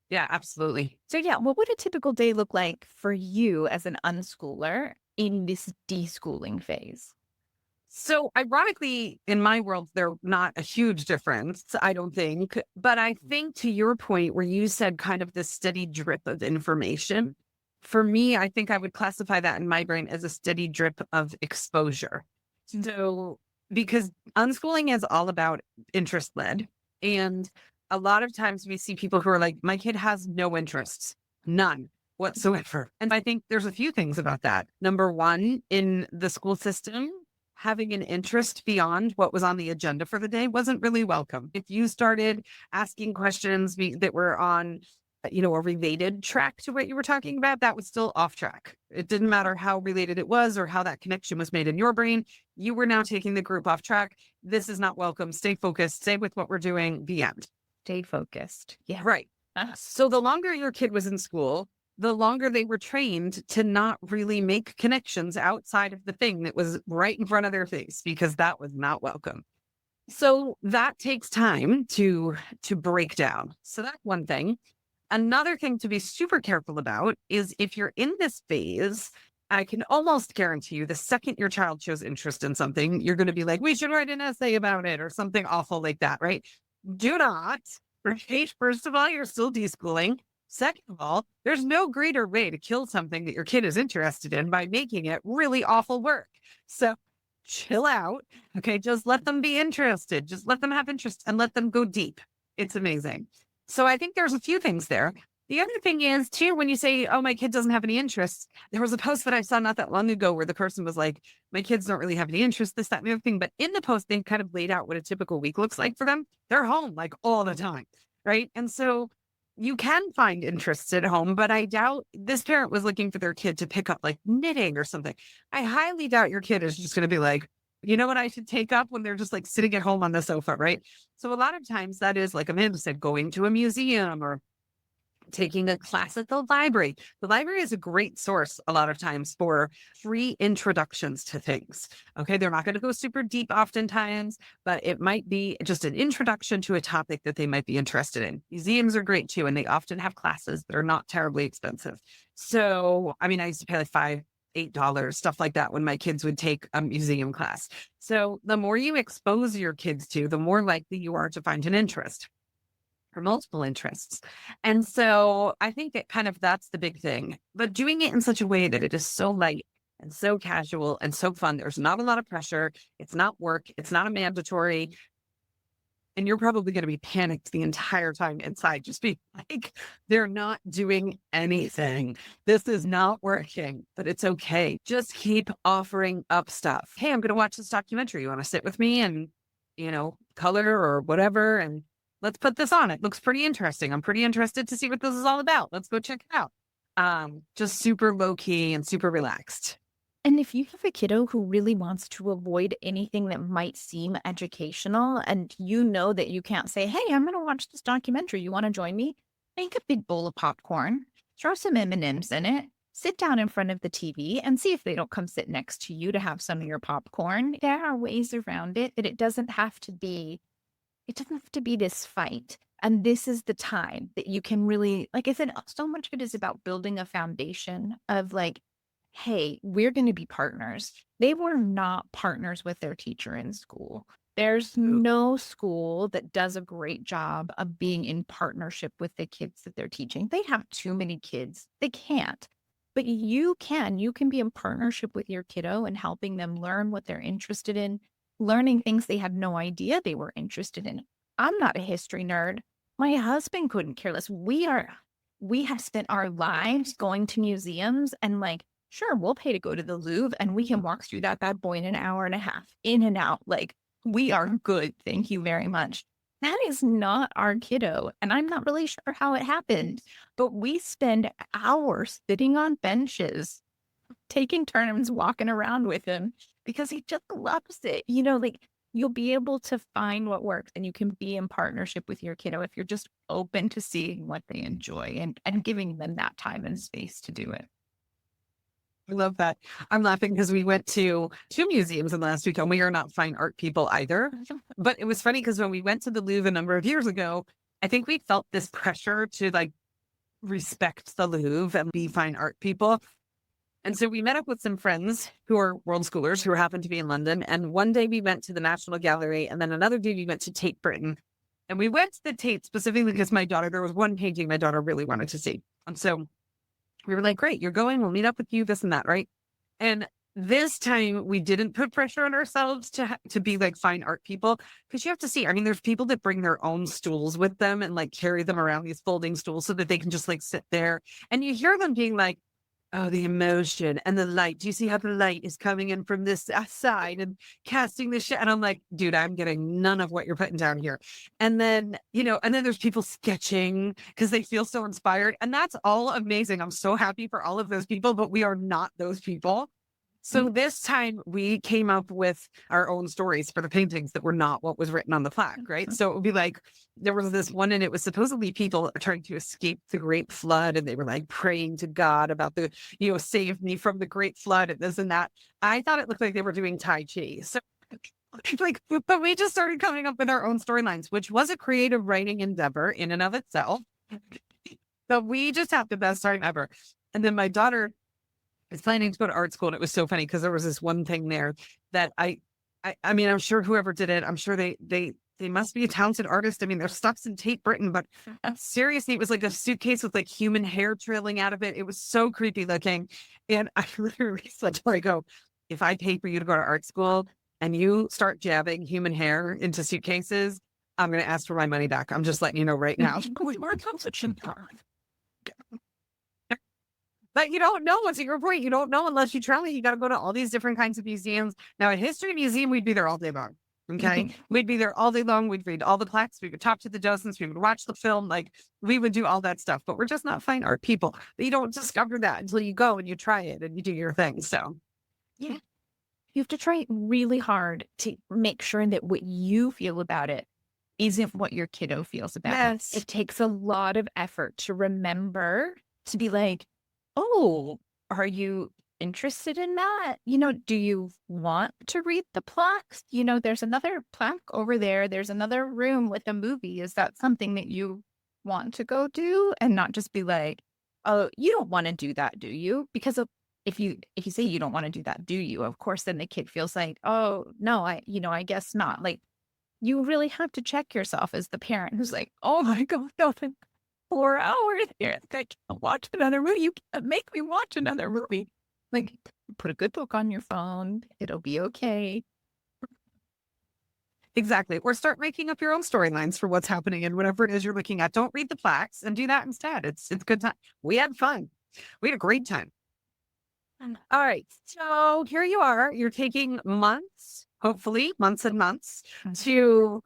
Yeah, absolutely. So, yeah, what would a typical day look like for you as an unschooler in this deschooling phase? So ironically, in my world, they're not a huge difference, I don't think. But I think to your point where you said kind of this steady drip of information, for me, I think I would classify that in my brain as a steady drip of exposure. So because unschooling is all about interest led. And a lot of times we see people who are like, my kid has no interests, none whatsoever. And I think there's a few things about that. Number one, in the school system, having an interest beyond what was on the agenda for the day wasn't really welcome. If you started asking questions that were on, a related track to what you were talking about, that was still off track. It didn't matter how related it was or how that connection was made in your brain. You were now taking the group off track. This is not welcome. Stay focused. Stay with what we're doing. The end. Stay focused. Yeah. Right. So the longer your kid was in school, the longer they were trained to not really make connections outside of the thing that was right in front of their face, because that was not welcome. So that takes time to break down. So that's one thing. Another thing to be super careful about is if you're in this phase, I can almost guarantee you the second your child shows interest in something, you're going to be like, we should write an essay about it or something awful like that, right? Do not, right? First of all, you're still deschooling. Second of all, there's no greater way to kill something that your kid is interested in by making it really awful work. So chill out. Okay. Just let them be interested. Just let them have interest and let them go deep. It's amazing. So I think there's a few things there. The other thing is too, when you say, oh, my kid doesn't have any interests, there was a post that I saw not that long ago where the person was like, my kids don't really have any interest, this, that, and the other thing. But in the post, they kind of laid out what a typical week looks like for them. They're home like all the time. Right. And so you can find interests at home, but I doubt this parent was looking for their kid to pick up like knitting or something. I highly doubt your kid is just going to be like, you know what I should take up when they're just like sitting at home on the sofa, right? So a lot of times that is, like Amanda said, going to a museum or taking a class at the library. The library is a great source a lot of times for free introductions to things. Okay. They're not going to go super deep oftentimes, but it might be just an introduction to a topic that they might be interested in. Museums are great too. And they often have classes that are not terribly expensive. So, I mean, I used to pay like $5, $8, stuff like that when my kids would take a museum class. So the more you expose your kids to, the more likely you are to find an interest or multiple interests. And so I think that's the big thing, but doing it in such a way that it is so light and so casual and so fun. There's not a lot of pressure. It's not work. It's not a mandatory. And you're probably going to be panicked the entire time inside, just be like, they're not doing anything. This is not working, but it's okay. Just keep offering up stuff. Hey, I'm going to watch this documentary. You want to sit with me and, color or whatever? And let's put this on. It looks pretty interesting. I'm pretty interested to see what this is all about. Let's go check it out. Just super low key and super relaxed. And if you have a kiddo who really wants to avoid anything that might seem educational, and you know that you can't say, hey, I'm going to watch this documentary. You want to join me? Make a big bowl of popcorn, throw some M&Ms in it, sit down in front of the TV and see if they don't come sit next to you to have some of your popcorn. There are ways around it, but it doesn't have to be this fight. And this is the time that you can really, like I said, so much of it is about building a foundation of like, hey, we're going to be partners. They were not partners with their teacher in school. There's no school that does a great job of being in partnership with the kids that they're teaching. They have too many kids. They can't. But you can be in partnership with your kiddo and helping them learn what they're interested in, learning things they had no idea they were interested in. I'm not a history nerd. My husband couldn't care less. We have spent our lives going to museums and like, sure, we'll pay to go to the Louvre and we can walk through that bad boy in an hour and a half, in and out. Like, we are good. Thank you very much. That is not our kiddo. And I'm not really sure how it happened, but we spend hours sitting on benches taking turns walking around with him because he just loves it. Like you'll be able to find what works and you can be in partnership with your kiddo if you're just open to seeing what they enjoy and giving them that time and space to do it. I love that. I'm laughing because we went to two museums in the last week and we are not fine art people either. But it was funny because when we went to the Louvre a number of years ago, I think we felt this pressure to like respect the Louvre and be fine art people. And so we met up with some friends who are world schoolers who happened to be in London. And one day we went to the National Gallery and then another day we went to Tate Britain. And we went to the Tate specifically because there was one painting my daughter really wanted to see. And so we were like, great, you're going, we'll meet up with you, this and that, right? And this time we didn't put pressure on ourselves to be like fine art people because you have to see, I mean, there's people that bring their own stools with them and like carry them around these folding stools so that they can just like sit there. And you hear them being like, oh, the emotion and the light. Do you see how the light is coming in from this side and casting the shit? And I'm like, dude, I'm getting none of what you're putting down here. And then, and then there's people sketching because they feel so inspired. And that's all amazing. I'm so happy for all of those people, but we are not those people. So this time we came up with our own stories for the paintings that were not what was written on the plaque, right? So it would be like, there was this one and it was supposedly people trying to escape the great flood and they were like praying to God about save me from the great flood and this and that. I thought it looked like they were doing Tai Chi. So but we just started coming up with our own storylines, which was a creative writing endeavor in and of itself. So we just had the best time ever. And then my daughter is planning to go to art school. And it was so funny because there was this one thing there that I mean, I'm sure whoever did it, I'm sure they must be a talented artist. I mean, their stuff's in Tate Britain, but seriously, it was like a suitcase with like human hair trailing out of it. It was so creepy looking. And I literally said to her, I go, if I pay for you to go to art school and you start jabbing human hair into suitcases, I'm going to ask for my money back. I'm just letting you know right now. But you don't know. What's your point? You don't know unless you try. You got to go to all these different kinds of museums. Now, a history museum, we'd be there all day long. Okay. We'd be there all day long. We'd read all the plaques. We would talk to the docents. We would watch the film. Like we would do all that stuff, but we're just not fine art people. But you don't discover that until you go and you try it and you do your thing. So yeah, you have to try really hard to make sure that what you feel about it isn't what your kiddo feels about it. It takes a lot of effort to remember to be like, oh, are you interested in that? Do you want to read the plaques? There's another plaque over there. There's another room with a movie. Is that something that you want to go do? And not just be like, oh, you don't want to do that, do you? Because if you say you don't want to do that, do you? Of course, then the kid feels like, oh, no, I guess not. Like, you really have to check yourself as the parent who's like, oh my God, no, 4 hours here. I can't watch another movie. You can't make me watch another movie. Like, put a good book on your phone. It'll be okay. Exactly. Or start making up your own storylines for what's happening and whatever it is you're looking at. Don't read the plaques and do that instead. It's good time. We had fun. We had a great time. All right. So here you are. You're taking months, hopefully months and months to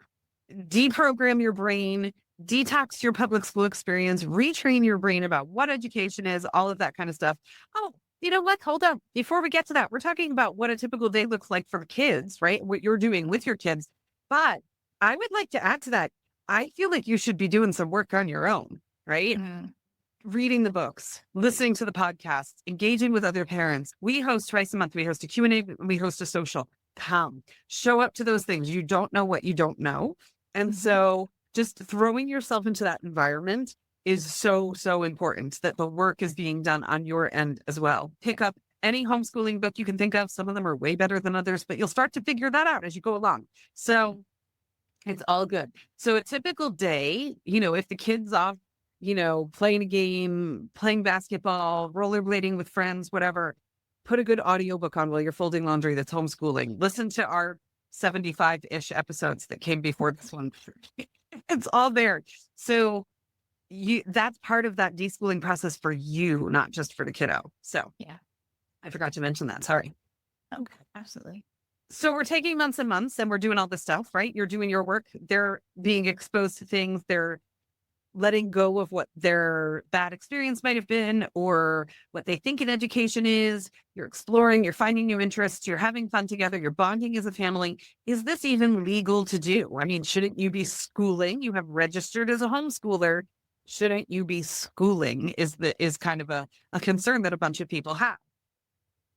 deprogram your brain, detox your public school experience, retrain your brain about what education is, all of that kind of stuff. Oh, you know what? Hold on. Before we get to that, we're talking about what a typical day looks like for kids, right? What you're doing with your kids. But I would like to add to that. I feel like you should be doing some work on your own, right? Reading the books, listening to the podcasts, engaging with other parents. We host twice a month. We host a Q&A. We host a social. Come, show up to those things. You don't know what you don't know. And so just throwing yourself into that environment is so, so important that the work is being done on your end as well. Pick up any homeschooling book you can think of. Some of them are way better than others, but you'll start to figure that out as you go along. So it's all good. So a typical day, if the kid's off, playing a game, playing basketball, rollerblading with friends, whatever, put a good audiobook on while you're folding laundry that's homeschooling. Listen to our 75-ish episodes that came before this one. It's all there. So that's part of that deschooling process for you, not just for the kiddo. So yeah, I forgot to mention that. Sorry. Okay, absolutely. So we're taking months and months and we're doing all this stuff, right? You're doing your work. They're being exposed to things. They're letting go of what their bad experience might have been or what they think an education is. You're exploring, you're finding new interests, you're having fun together, you're bonding as a family. Is this even legal to do? I mean, shouldn't you be schooling? You have registered as a homeschooler. Shouldn't you be schooling is kind of a concern that a bunch of people have.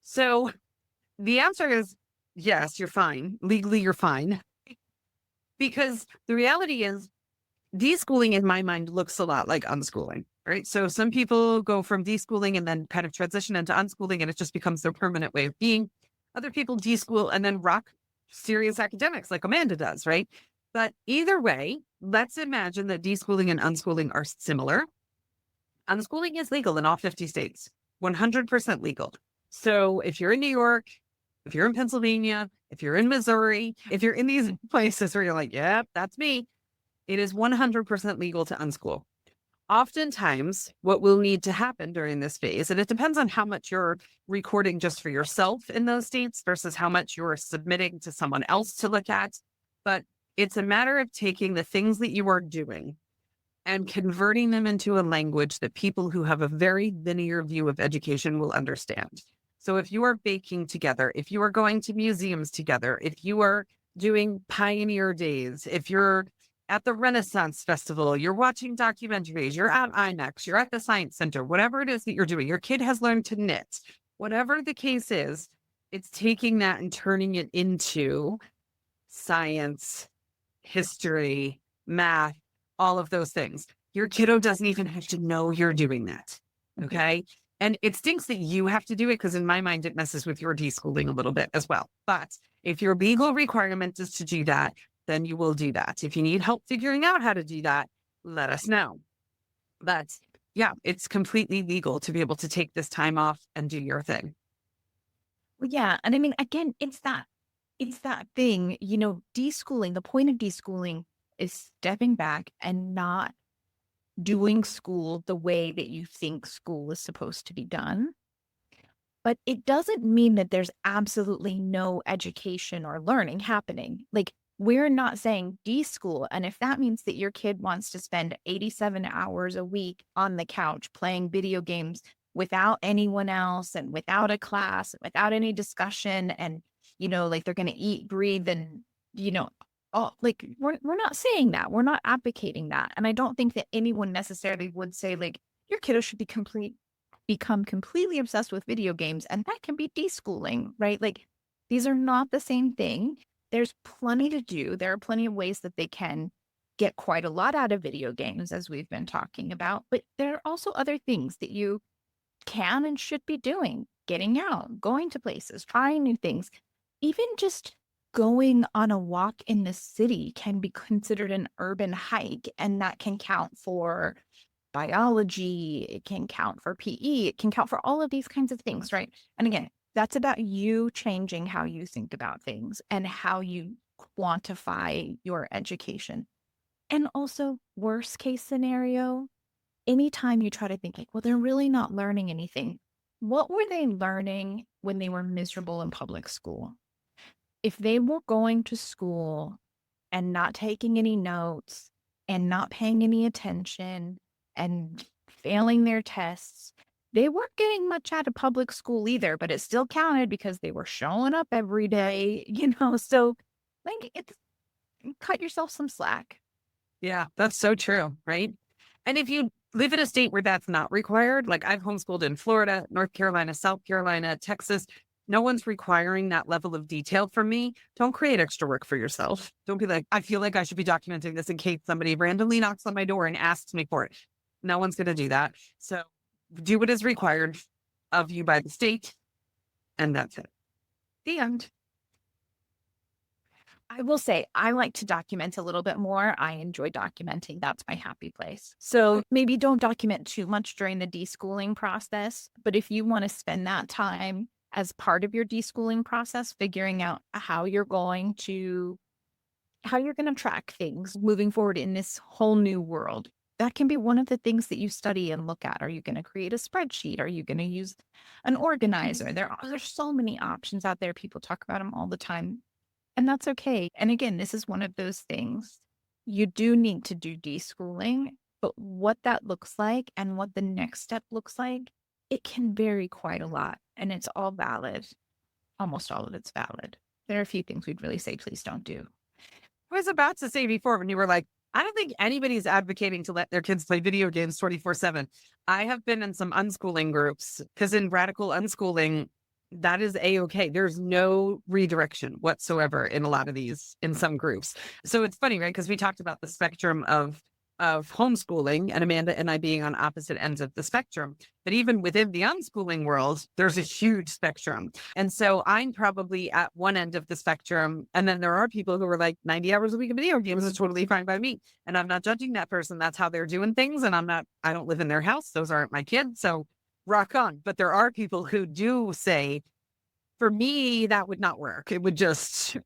So the answer is yes, you're fine. Legally, you're fine. Because the reality is, deschooling in my mind looks a lot like unschooling, right? So some people go from deschooling and then kind of transition into unschooling and it just becomes their permanent way of being. Other people deschool and then rock serious academics like Amanda does, right? But either way, let's imagine that deschooling and unschooling are similar. Unschooling is legal in all 50 states, 100% legal. So if you're in New York, if you're in Pennsylvania, if you're in Missouri, if you're in these places where you're like, yep, that's me, it is 100% legal to unschool. Oftentimes, what will need to happen during this phase, and it depends on how much you're recording just for yourself in those states versus how much you're submitting to someone else to look at. But it's a matter of taking the things that you are doing and converting them into a language that people who have a very linear view of education will understand. So if you are baking together, if you are going to museums together, if you are doing pioneer days, if you're at the Renaissance Festival, you're watching documentaries, you're at IMAX, you're at the Science Center, whatever it is that you're doing, your kid has learned to knit, whatever the case is, it's taking that and turning it into science, history, math, all of those things. Your kiddo doesn't even have to know you're doing that. Okay. And it stinks that you have to do it because in my mind, it messes with your deschooling a little bit as well. But if your legal requirement is to do that, then you will do that. If you need help figuring out how to do that, let us know. But yeah, it's completely legal to be able to take this time off and do your thing. Well, yeah. And I mean, again, it's that thing, deschooling, the point of deschooling is stepping back and not doing school the way that you think school is supposed to be done. But it doesn't mean that there's absolutely no education or learning happening. Like, we're not saying deschool. And if that means that your kid wants to spend 87 hours a week on the couch playing video games without anyone else and without a class, without any discussion, and, like they're going to eat, breathe, and, like we're not saying that. We're not advocating that. And I don't think that anyone necessarily would say, like, your kiddo should become completely obsessed with video games, and that can be deschooling, right? Like, these are not the same thing. There's plenty to do. There are plenty of ways that they can get quite a lot out of video games, as we've been talking about. But there are also other things that you can and should be doing: getting out, going to places, trying new things. Even just going on a walk in the city can be considered an urban hike, and that can count for biology, it can count for PE, it can count for all of these kinds of things, right? And again, that's about you changing how you think about things and how you quantify your education. And also, worst case scenario, anytime you try to think like, well, they're really not learning anything. What were they learning when they were miserable in public school? If they were going to school and not taking any notes and not paying any attention and failing their tests, they weren't getting much out of public school either, but it still counted because they were showing up every day, so like, it's, cut yourself some slack. Yeah, that's so true. Right. And if you live in a state where that's not required, like I've homeschooled in Florida, North Carolina, South Carolina, Texas, no one's requiring that level of detail from me. Don't create extra work for yourself. Don't be like, I feel like I should be documenting this in case somebody randomly knocks on my door and asks me for it. No one's going to do that. So do what is required of you by the state. And that's it. The end. I will say, I like to document a little bit more. I enjoy documenting. That's my happy place. So maybe don't document too much during the deschooling process. But if you want to spend that time as part of your deschooling process, figuring out how you're going to track things moving forward in this whole new world, that can be one of the things that you study and look at. Are you going to create a spreadsheet? Are you going to use an organizer? There's so many options out there. People talk about them all the time. And that's okay. And again, this is one of those things. You do need to do deschooling But what that looks like and what the next step looks like, it can vary quite a lot. And it's all valid. Almost all of it's valid. There are a few things we'd really say, please don't do. I was about to say before when you were like, I don't think anybody's advocating to let their kids play video games 24/7. I have been in some unschooling groups because in radical unschooling, that is a-okay. There's no redirection whatsoever in a lot of these, in some groups. So it's funny, right? Because we talked about the spectrum of homeschooling and Amanda and I being on opposite ends of the spectrum. But even within the unschooling world, there's a huge spectrum. And so I'm probably at one end of the spectrum. And then there are people who are like 90 hours a week of video games is totally fine by me. And I'm not judging that person. That's how they're doing things. And I don't live in their house. Those aren't my kids. So rock on. But there are people who do say, for me, that would not work. It would just...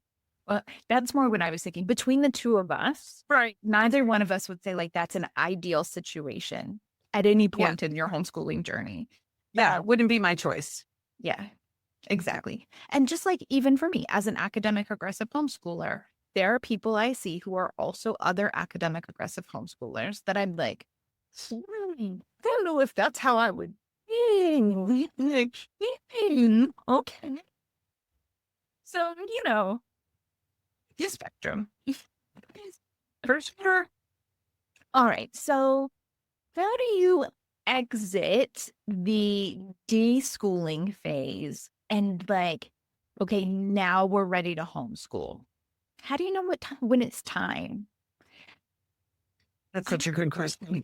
Well, that's more what I was thinking. Between the two of us, Right. neither one of us would say like that's an ideal situation at any point in your homeschooling journey. Yeah, it wouldn't be my choice. Yeah, exactly. And just like even for me as an academic aggressive homeschooler, there are people I see who are also other academic aggressive homeschoolers that I'm like, I don't know if that's how I would. Okay. So, the spectrum. For sure. All right. So how do you exit the deschooling phase and like, okay, now we're ready to homeschool? How do you know when it's time? That's such a good question.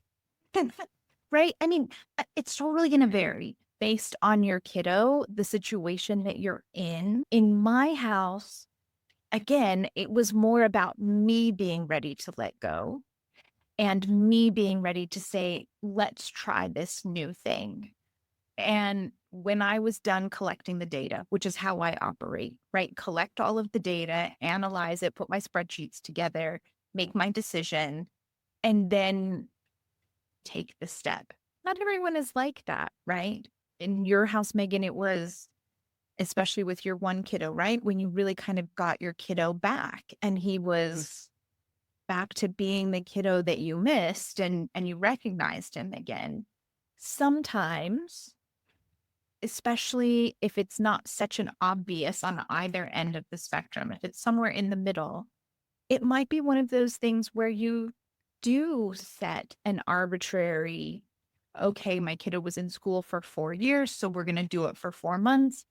Right? I mean, it's totally going to vary based on your kiddo, the situation that you're in. In my house, again, it was more about me being ready to let go and me being ready to say, let's try this new thing. And when I was done collecting the data, which is how I operate, right? Collect all of the data, analyze it, put my spreadsheets together, make my decision, and then take the step. Not everyone is like that, right? In your house, Meagan, it was, especially with your one kiddo, right? When you really kind of got your kiddo back and he was back to being the kiddo that you missed and you recognized him again. Sometimes, especially if it's not such an obvious on either end of the spectrum, if it's somewhere in the middle, it might be one of those things where you do set an arbitrary, okay, my kiddo was in school for 4 years, so we're going to do it for 4 months.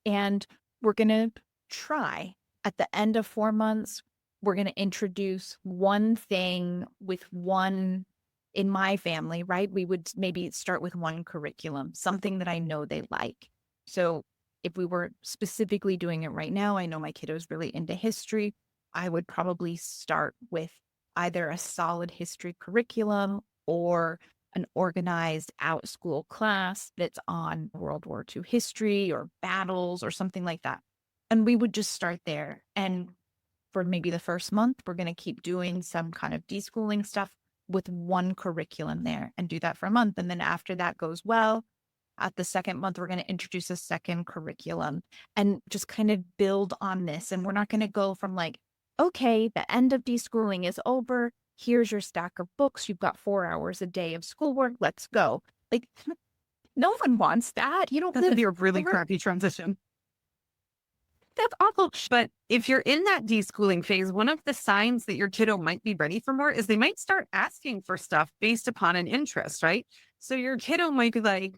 And we're going to try at the end of 4 months, we're going to introduce one thing with one in my family, right? We would maybe start with one curriculum, something that I know they like. So if we were specifically doing it right now, I know my kiddo's really into history. I would probably start with either a solid history curriculum or an organized out school class that's on World War II history or battles or something like that. And we would just start there. And for maybe the first month, we're going to keep doing some kind of deschooling stuff with one curriculum there and do that for a month. And then after that goes well, at the second month, we're going to introduce a second curriculum and just kind of build on this. And we're not going to go from like, okay, the end of deschooling is over. Here's your stack of books. You've got 4 hours a day of schoolwork. Let's go. Like, no one wants that. You don't That would be a really crappy transition. That's awful. But if you're in that deschooling phase, one of the signs that your kiddo might be ready for more is they might start asking for stuff based upon an interest, right? So your kiddo might be like,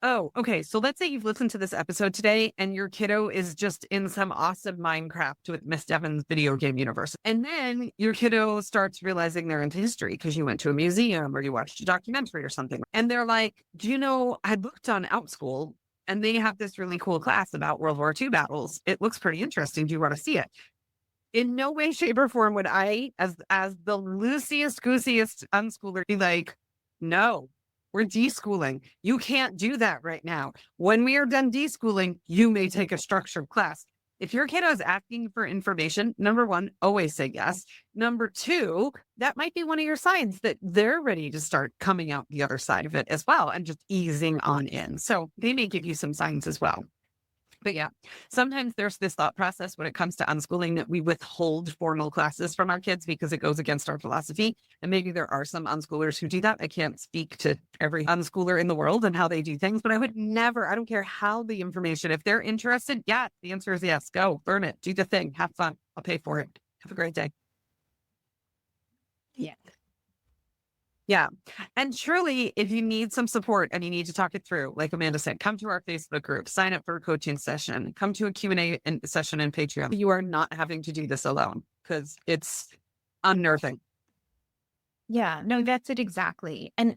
oh, okay. So let's say you've listened to this episode today and your kiddo is just in some awesome Minecraft with Miss Devon's video game universe. And then your kiddo starts realizing they're into history because you went to a museum or you watched a documentary or something. And they're like, do you know, I looked on OutSchool and they have this really cool class about World War II battles. It looks pretty interesting. Do you want to see it? In no way, shape, or form would I, as the loosiest, goosiest unschooler, be like, no. We're deschooling. You can't do that right now. When we are done deschooling, you may take a structured class. If your kiddo is asking for information, number one, always say yes. Number two, that might be one of your signs that they're ready to start coming out the other side of it as well and just easing on in. So they may give you some signs as well. But yeah, sometimes there's this thought process when it comes to unschooling that we withhold formal classes from our kids because it goes against our philosophy. And maybe there are some unschoolers who do that. I can't speak to every unschooler in the world and how they do things, but I would never, I don't care how the information, if they're interested, yeah, the answer is yes. Go, learn it, do the thing, have fun. I'll pay for it. Have a great day. Yeah. Yeah. And truly, if you need some support and you need to talk it through, like Amanda said, come to our Facebook group, sign up for a coaching session, come to a Q&A session in Patreon. You are not having to do this alone because it's unnerving. Yeah, no, that's it exactly. And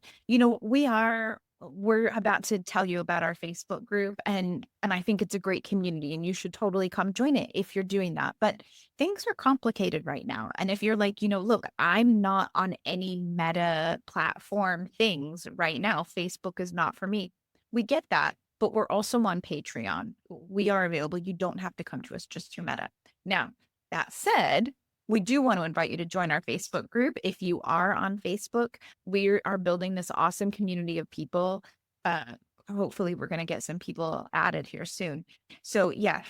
we're about to tell you about our Facebook group, and I think it's a great community and you should totally come join it if you're doing that. But things are complicated right now. And if you're like, look, I'm not on any meta platform things right now. Facebook is not for me. We get that, but we're also on Patreon. We are available. You don't have to come to us just through Meta. Now, that said, we do want to invite you to join our Facebook group. If you are on Facebook, we are building this awesome community of people. Hopefully, we're going to get some people added here soon. So, yeah,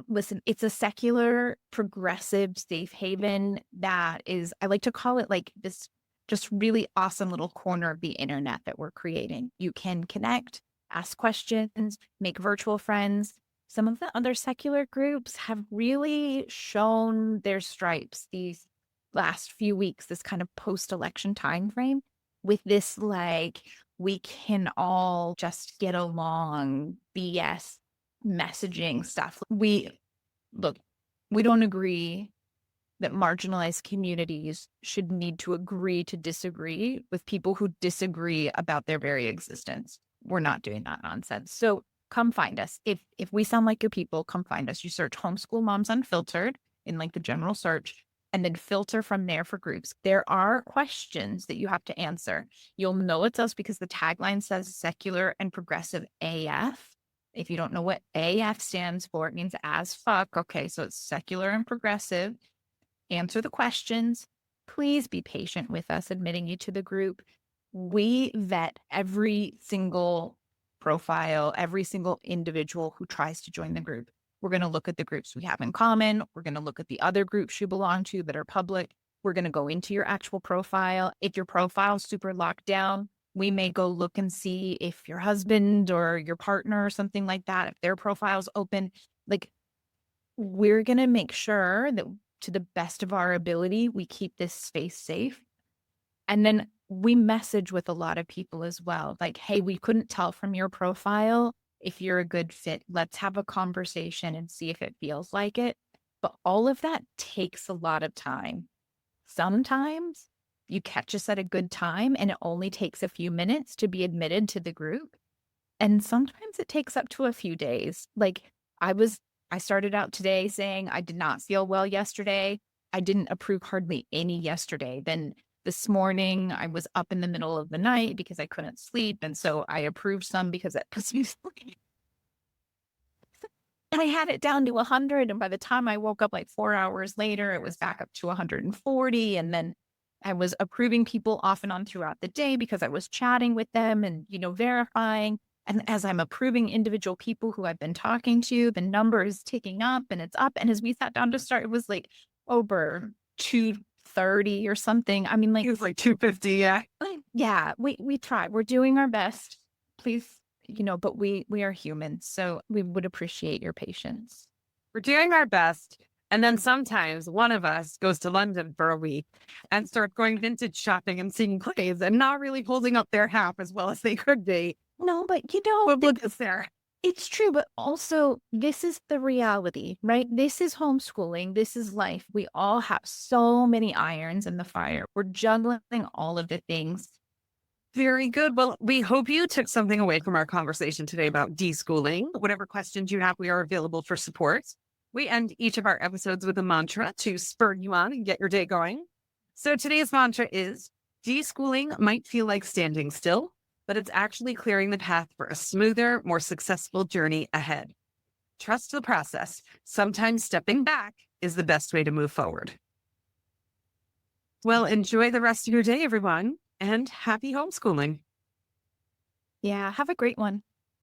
listen, it's a secular, progressive safe haven that is, I like to call it like this just really awesome little corner of the internet that we're creating. You can connect, ask questions, make virtual friends. Some of the other secular groups have really shown their stripes these last few weeks, this kind of post-election time frame with this, like, we can all just get along BS messaging stuff. We don't agree that marginalized communities should need to agree to disagree with people who disagree about their very existence. We're not doing that nonsense. So come find us. If we sound like your people, come find us. You search Homeschool Moms Unfiltered in like the general search, and then filter from there for groups. There are questions that you have to answer. You'll know it's us because the tagline says secular and progressive AF. If you don't know what AF stands for, it means as fuck. Okay, so it's secular and progressive. Answer the questions. Please be patient with us admitting you to the group. We vet every single profile, every single individual who tries to join the group. We're going to look at the groups we have in common. We're going to look at the other groups you belong to that are public. We're going to go into your actual profile. If your profile is super locked down, we may go look and see if your husband or your partner or something like that, if their profile's open. Like, we're going to make sure that to the best of our ability, we keep this space safe. And then we message with a lot of people as well. Like, hey, we couldn't tell from your profile if you're a good fit. Let's have a conversation and see if it feels like it. But all of that takes a lot of time. Sometimes you catch us at a good time and it only takes a few minutes to be admitted to the group. And sometimes it takes up to a few days. Like I started out today saying I did not feel well yesterday. I didn't approve hardly any yesterday. Then this morning, I was up in the middle of the night because I couldn't sleep. And so I approved some because it puts me to sleep. And I had it down to 100. And by the time I woke up like 4 hours later, it was back up to 140. And then I was approving people off and on throughout the day because I was chatting with them and, verifying. And as I'm approving individual people who I've been talking to, the number is ticking up and it's up. And as we sat down to start, it was like over 230 or something. I mean, like, It was like 250. Yeah. Yeah, we try. We're doing our best. Please, but we are humans. So we would appreciate your patience. We're doing our best. And then sometimes one of us goes to London for a week and starts going vintage shopping and seeing clothes and not really holding up their half as well as they could be. No, but But look, it's there. It's true, but also this is the reality, right? This is homeschooling. This is life. We all have so many irons in the fire. We're juggling all of the things. Very good. Well, we hope you took something away from our conversation today about deschooling. Whatever questions you have, we are available for support. We end each of our episodes with a mantra to spur you on and get your day going. So today's mantra is, deschooling might feel like standing still, but it's actually clearing the path for a smoother, more successful journey ahead. Trust the process. Sometimes stepping back is the best way to move forward. Well, enjoy the rest of your day, everyone, and happy homeschooling. Yeah, have a great one.